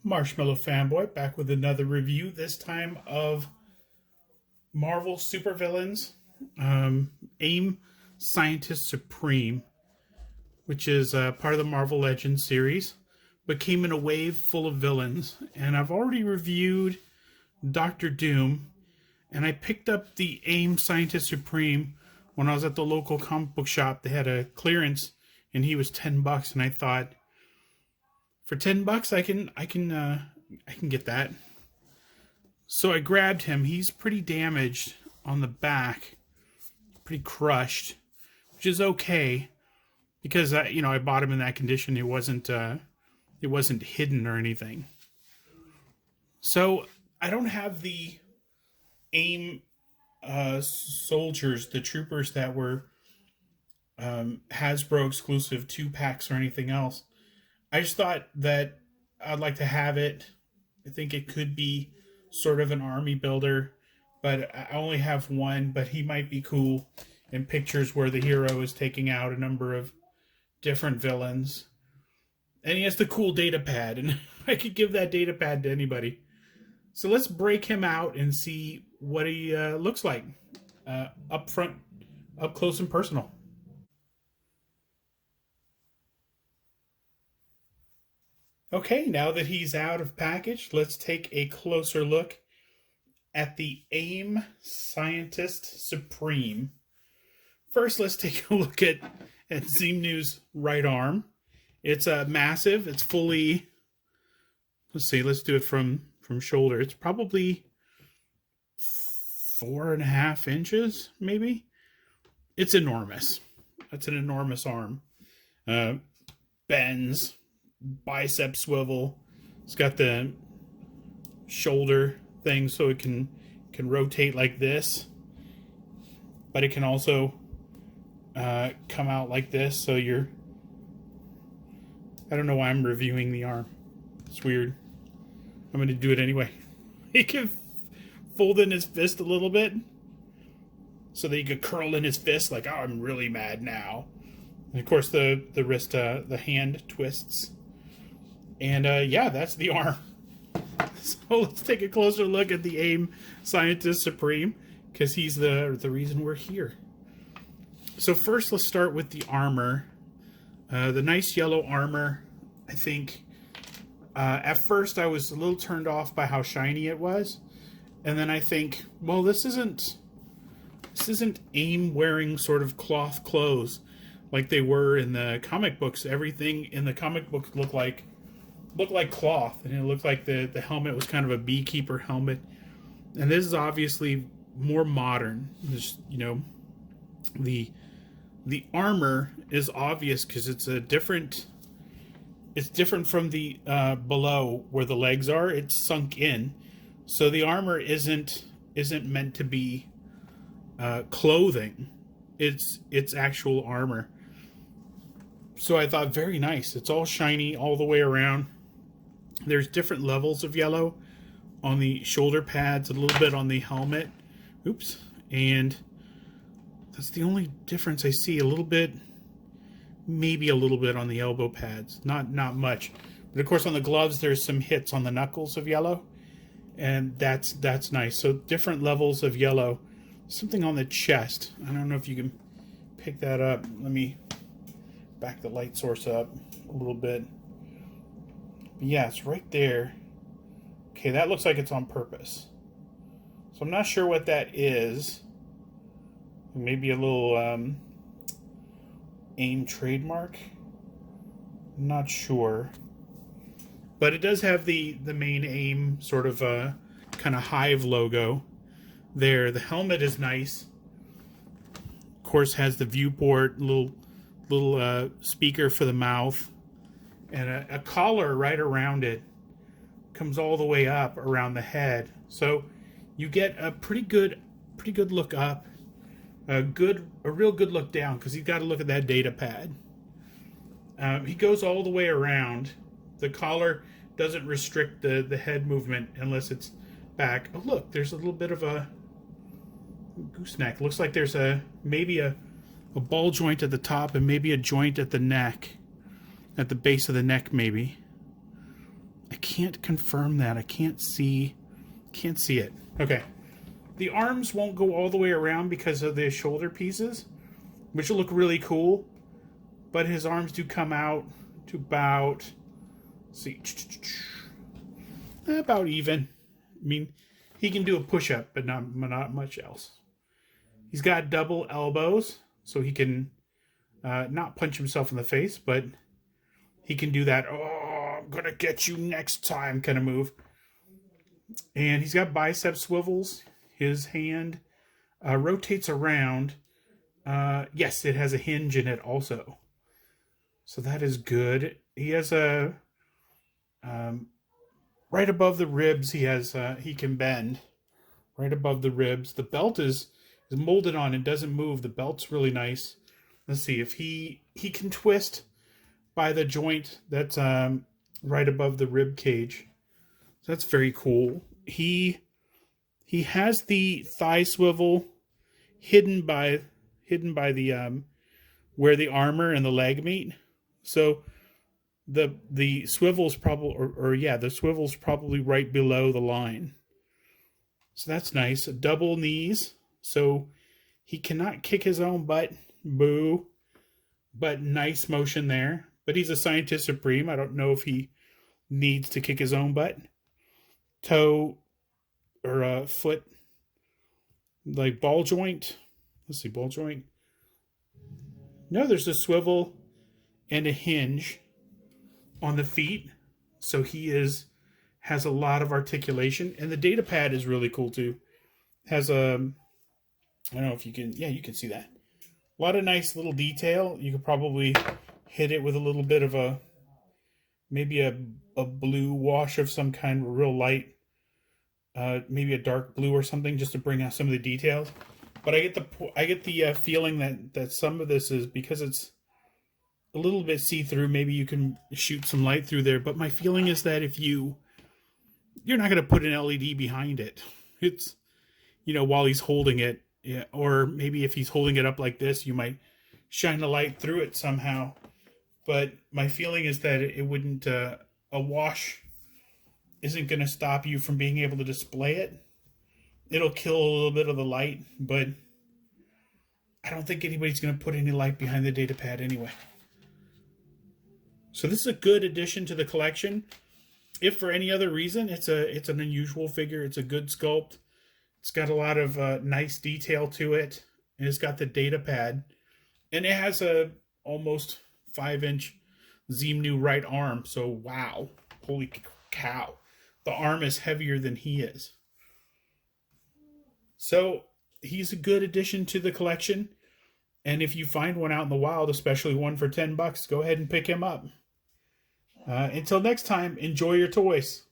Marshmallow Fanboy back with another review, this time of Marvel Supervillains AIM Scientist Supreme, which is part of the Marvel Legends series, but came in a wave full of villains. And I've already reviewed Doctor Doom, and I picked up the AIM Scientist Supreme when I was at the local comic book shop. They had a clearance, and he was $10, and I thought, for $10, I can get that. So I grabbed him. He's pretty damaged on the back, pretty crushed, which is okay because I bought him in that condition. It wasn't hidden or anything. So I don't have the AIM soldiers, the troopers that were Hasbro exclusive 2-packs or anything else. I just thought that I'd like to have it. I think it could be sort of an army builder, but I only have one, but he might be cool in pictures where the hero is taking out a number of different villains. And he has the cool data pad, and I could give that data pad to anybody. So let's break him out and see what he looks like up front, up close and personal. Okay, now that he's out of package, let's take a closer look at the AIM Scientist Supreme. First, let's take a look at Xenu's right arm. It's massive. It's fully, let's do it from shoulder. It's probably 4.5 inches, maybe. It's enormous. That's an enormous arm. Bends. Bicep swivel. It's got the shoulder thing so it can rotate like this, but it can also come out like this. So I don't know why I'm reviewing the arm. It's weird. I'm going to do it anyway. He can fold in his fist a little bit so that he could curl in his fist like, oh, I'm really mad now. And of course the wrist, the hand twists. And yeah, that's the arm. So let's take a closer look at the AIM Scientist Supreme, because he's the reason we're here. So first, let's start with the armor. The nice yellow armor. I think at first I was a little turned off by how shiny it was, and then I think, well, this isn't AIM wearing sort of cloth clothes like they were in the comic books. Everything in the comic books looked like cloth, and it looked like the helmet was kind of a beekeeper helmet. And this is obviously more modern. There's, the armor is obvious because it's different from the below where the legs are. It's sunk in, so the armor isn't meant to be clothing. It's actual armor. So I thought, very nice. It's all shiny all the way around. There's different levels of yellow on the shoulder pads, a little bit on the helmet. Oops. And that's the only difference I see. A little bit, maybe a little bit on the elbow pads. Not much. But of course on the gloves there's some hits on the knuckles of yellow. And that's nice. So different levels of yellow. Something on the chest. I don't know if you can pick that up. Let me back the light source up a little bit. But yeah, it's right there. Okay, that looks like it's on purpose. So I'm not sure what that is. Maybe a little AIM trademark. I'm not sure. But it does have the main AIM sort of kind of hive logo there. The helmet is nice. Of course, has the viewport, little speaker for the mouth, and a collar right around it. Comes all the way up around the head, so you get a pretty good look up, a real good look down, because you've got to look at that data pad. He goes all the way around. The collar doesn't restrict the head movement unless it's back. Oh look, there's a little bit of a gooseneck. Looks like there's maybe a ball joint at the top and maybe a joint at the neck, at the base of the neck maybe. I can't confirm that. I can't see it. Okay. The arms won't go all the way around because of the shoulder pieces, which will look really cool. But his arms do come out to about, let's see, about even. I mean, he can do a push-up, but not much else. He's got double elbows, so he can not punch himself in the face, but he can do that, oh, I'm going to get you next time kind of move. And he's got bicep swivels. His hand rotates around. Yes, it has a hinge in it also. So that is good. He has a... right above the ribs, he can bend. Right above the ribs. The belt is molded on and doesn't move. The belt's really nice. Let's see if he can twist by the joint that's right above the rib cage. So that's very cool. He has the thigh swivel hidden by the where the armor and the leg meet. So the swivel's probably the swivel's probably right below the line. So that's nice. Double knees, so he cannot kick his own butt. Boo. But nice motion there. But he's a scientist supreme. I don't know if he needs to kick his own butt. Toe or foot, like ball joint. Let's see, ball joint. No, there's a swivel and a hinge on the feet. So he has a lot of articulation. And the data pad is really cool too. Has a, I don't know if you can, yeah, you can see that. A lot of nice little detail. You could probably hit it with a little bit of maybe a blue wash of some kind, real light, maybe a dark blue or something, just to bring out some of the details. But I get the feeling that some of this is because it's a little bit see-through. Maybe you can shoot some light through there. But my feeling is that if you're not going to put an LED behind it. It's, while he's holding it. Yeah, or maybe if he's holding it up like this, you might shine a light through it somehow. But my feeling is that it wouldn't, a wash isn't going to stop you from being able to display it. It'll kill a little bit of the light, but I don't think anybody's going to put any light behind the data pad anyway. So this is a good addition to the collection. If for any other reason, it's an unusual figure. It's a good sculpt. It's got a lot of nice detail to it. And it's got the data pad. And it has a almost 5-inch Zimnu right arm. So, wow. Holy cow. The arm is heavier than he is. So, he's a good addition to the collection. And if you find one out in the wild, especially one for $10, go ahead and pick him up. Until next time, enjoy your toys.